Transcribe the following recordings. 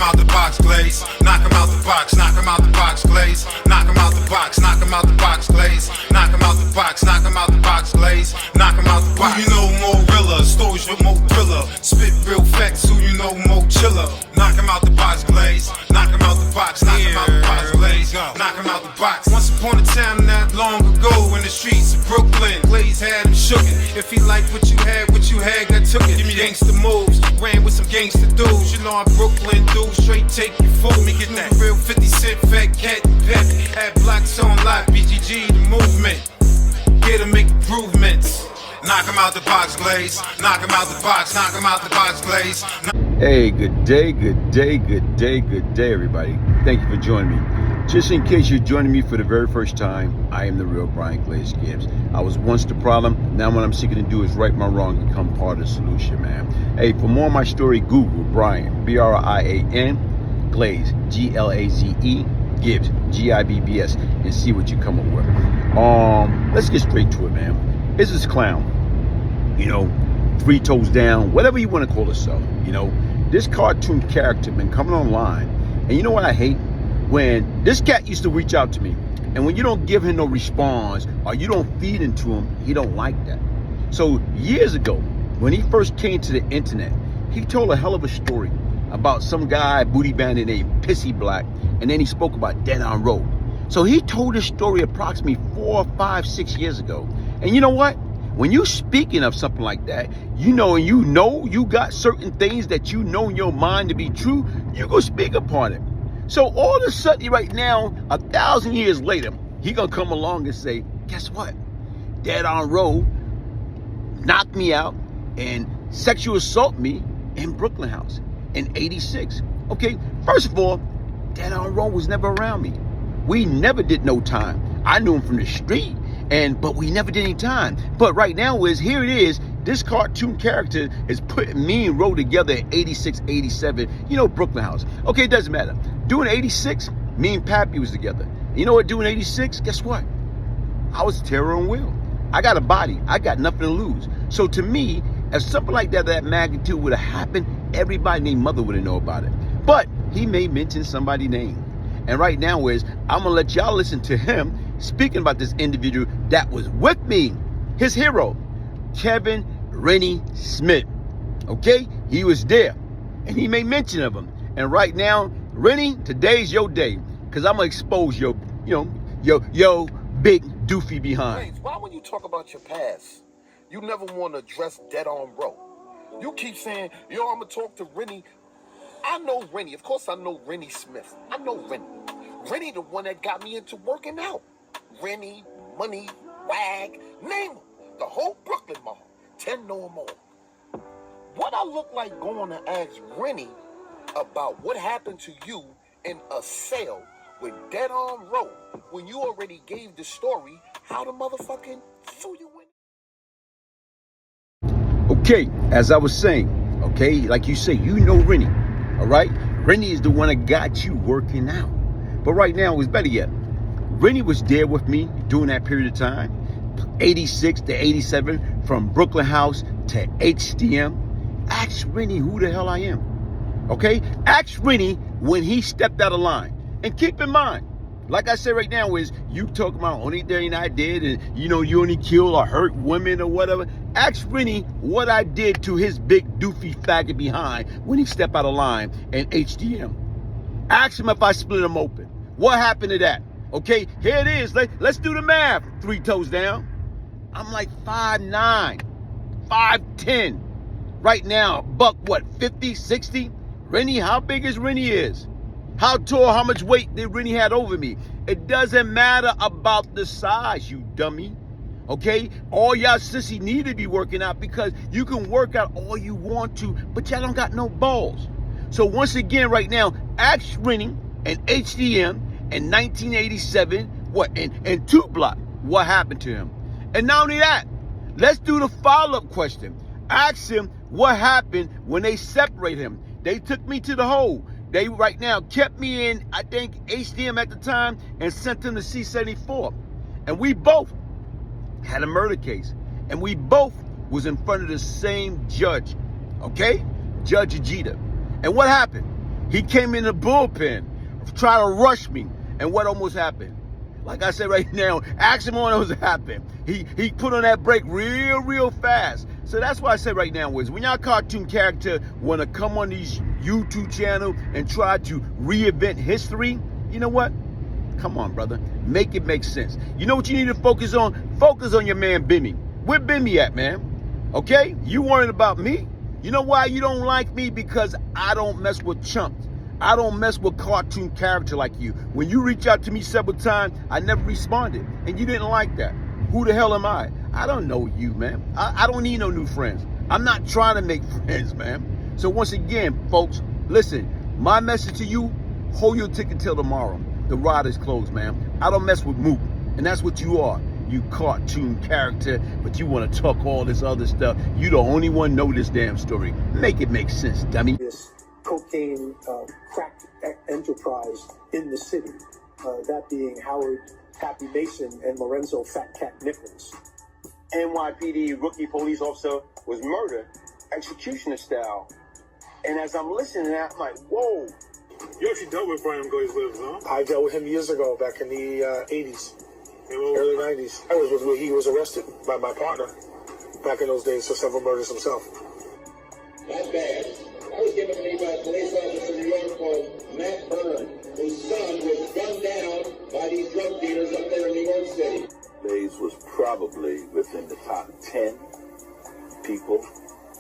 out the box, Glaze. Knock him out the box, knock him out the box, Glaze. Knock him out the box, knock him out the box, Glaze. Knock him out the box, knock him out the box, Glaze. Knock him out the box. Who you know more realer, stories with more thriller. Spit real facts, who you know more chiller. Knock him out the box, Glaze. Knock him out the box, knock him out the box, Glaze. Knock him out the box. Once upon a time not long ago in the streets of Brooklyn, Glaze had him shookin'. If he liked what you had, God took it. Give me gangsta moves, ran with some gangsta dudes. You know I'm Brooklyn dude, straight take you fool. Me get that real 50 Cent, fat cat, pep. Had blocks on live, BGG, the movement. Here to make improvements. Knock him out the box, Glaze. Knock him out the box, knock him out the box, Glaze. Hey, good day, good day, good day, good day, everybody. Thank you for joining me. Just in case you're joining me for the very first time, I am the real Glaze Gibbs. I was once the problem. Now what I'm seeking to do is right my wrong and become part of the solution, man. Hey, for more of my story, Google Brian, B-R-I-A-N, Glaze, G-L-A-Z-E, Gibbs, G-I-B-B-S, and see what you come up with. Let's get straight to it, man. Here's this clown, you know, 3 toes down, whatever you want to call yourself, you know. This cartoon character been coming online, and you know what I hate? When this cat used to reach out to me, and when you don't give him no response or you don't feed into him, he don't like that. So years ago, when he first came to the internet, he told a hell of a story about some guy booty bandit named Pissy Black, and then he spoke about Dead on Road. So he told this story approximately 4, 5, 6 years ago. And you know what? When you speaking of something like that, you know you got certain things that you know in your mind to be true, you go speak upon it. So all of a sudden right now, 1,000 years later, he gonna come along and say, guess what? Dead on Road knocked me out and sexual assault me in Brooklyn House in '86. Okay, first of all, Dead on Road was never around me. We never did no time. I knew him from the street, but we never did any time. But right now here it is. This cartoon character is putting me and Roe together in '86, '87, you know, Brooklyn House. Okay, it doesn't matter. Doing '86, me and Pappy was together. You know what, doing '86, guess what? I was terror and will. I got a body. I got nothing to lose. So to me, if something like that magnitude would have happened, everybody named Mother would have known about it. But he may mention somebody's name. And right now I'm gonna let y'all listen to him speaking about this individual that was with me, his hero, Kevin Rennie Smith. Okay, he was there, and he made mention of him. And right now, Rennie, today's your day, because I'm gonna expose your big doofy behind. Why when you talk about your past, you never want to address Dead on Road? You keep saying, yo, I'm gonna talk to Rennie. I know Rennie. Of course I know Rennie Smith. I know Rennie. Rennie the one that got me into working out. Rennie, Money, Wag, name them. The whole Brooklyn Mall. 10 know them all. What I look like going to ask Rennie about what happened to you in a sale with Dead on Road when you already gave the story how the motherfucking threw you in. Okay, as I was saying, okay, like you say, you know Rennie, all right? Rennie is the one that got you working out. But right now, it's better yet. Rennie was there with me during that period of time, 86 to 87, from Brooklyn House to HDM. Ask Rennie who the hell I am. Okay? Ask Rennie when he stepped out of line. And keep in mind, like I said right now, you talking about only thing I did, and you know you only kill or hurt women or whatever. Ask Rennie what I did to his big doofy faggot behind when he stepped out of line in HDM. Ask him if I split him open. What happened to that? Okay, here it is. Let's do the math. 3 toes down. I'm like 5'9", 5'10". Right now, buck what, 50, 60? Rennie, how big is Rennie is? How tall, how much weight did Rennie had over me? It doesn't matter about the size, you dummy. Okay? All y'all sissy need to be working out, because you can work out all you want to, but y'all don't got no balls. So once again, right now, ask Rennie and HDM in 1987, in 2 Block, what happened to him? And not only that, let's do the follow-up question. Ask him what happened when they separate him. They took me to the hole. They right now kept me in, I think, HDM at the time, and sent him to C-74. And we both had a murder case. And we both was in front of the same judge. Okay? Judge Ajita. And what happened? He came in the bullpen, try to rush me, and what almost happened? Like I said right now, ask him what almost happened. He put on that brake real fast. So that's why I say right now is when y'all cartoon character want to come on these YouTube channel and try to reinvent history, you know what? Come on, brother. Make it make sense. You know what you need to focus on? Focus on your man Bimmy. Where Bimmy at, man? Okay? You worrying about me? You know why you don't like me? Because I don't mess with chumps. I don't mess with cartoon character like you. When you reach out to me several times, I never responded. And you didn't like that. Who the hell am I? I don't know you, man. I don't need no new friends. I'm not trying to make friends, man. So once again, folks, listen, my message to you, hold your ticket till tomorrow. The ride is closed, man. I don't mess with Mook. And that's what you are. You cartoon character, but you want to talk all this other stuff. You the only one know this damn story. Make it make sense, dummy. This cocaine crack enterprise in the city, that being Howard Happy Mason and Lorenzo Fat Cat Nichols. NYPD rookie police officer was murdered, executioner style. And as I'm listening, I'm like, whoa. You actually dealt with Brian Glaze, huh? I dealt with him years ago, back in the 80s, early 90s. I was where he was arrested by my partner back in those days for several murders himself. That's bad. I was given to me by a police officer in New York called Matt Byrne, whose son was gunned down by these drug dealers up there in New York City. Glaze was probably within the top 10 people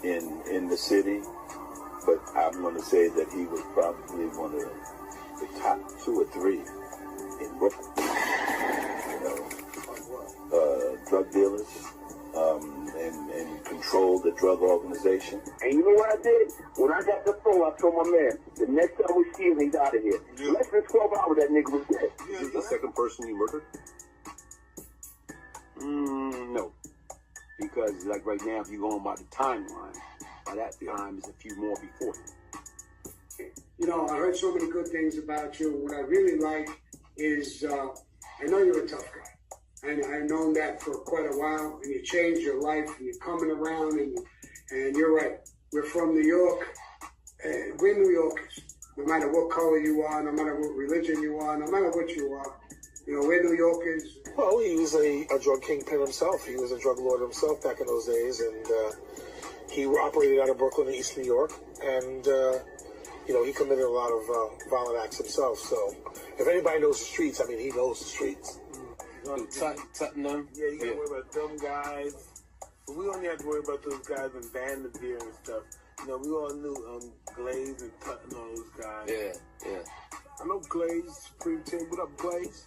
in the city, but I'm going to say that he was probably one of the top 2 or 3 in Brooklyn. Drug dealers, and controlled the drug organization. And you know what I did? When I got the phone, I told my man, the next time we see him, he's out of here. Yeah. Less than 12 hours, that nigga was dead. Yeah, Is this the second person you murdered? No. Because, like, right now, if you're going by the timeline, by that time, there's a few more before him. You know, I heard so many good things about you. What I really like is, I know you're a tough guy. And I've known that for quite a while. And you changed your life, and you're coming around, and you're right. We're from New York. We're New Yorkers. No matter what color you are, no matter what religion you are, no matter what you are. You know, we're New Yorkers. Well, he was a drug kingpin himself. He was a drug lord himself back in those days, and he operated out of Brooklyn and East New York, and you know, he committed a lot of violent acts himself. So, if anybody knows the streets, I mean, he knows the streets. Tottenham. Yeah, you gotta worry about them guys. But we only have to worry about those guys in Vanderveer and stuff. You know, we all knew Glaze and Tottenham, all those guys. Yeah. I know Glaze, Supreme Team. What up, Glaze?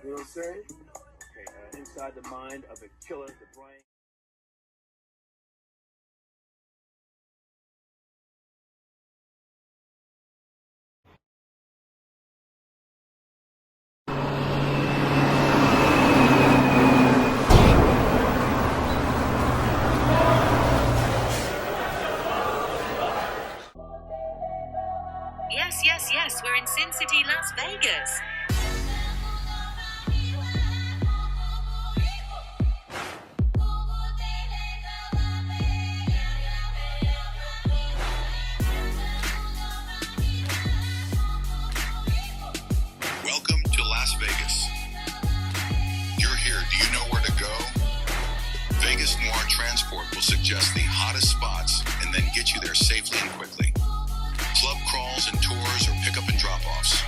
You know what I'm saying? Okay, inside the mind of a killer, the brain. Yes, we're in Sin City, Las Vegas. Welcome to Las Vegas. You're here. Do you know where to go? Vegas Noir Transport will suggest the hottest spots and then get you there safely and quickly. Club crawls and tours or pickup and drop-offs.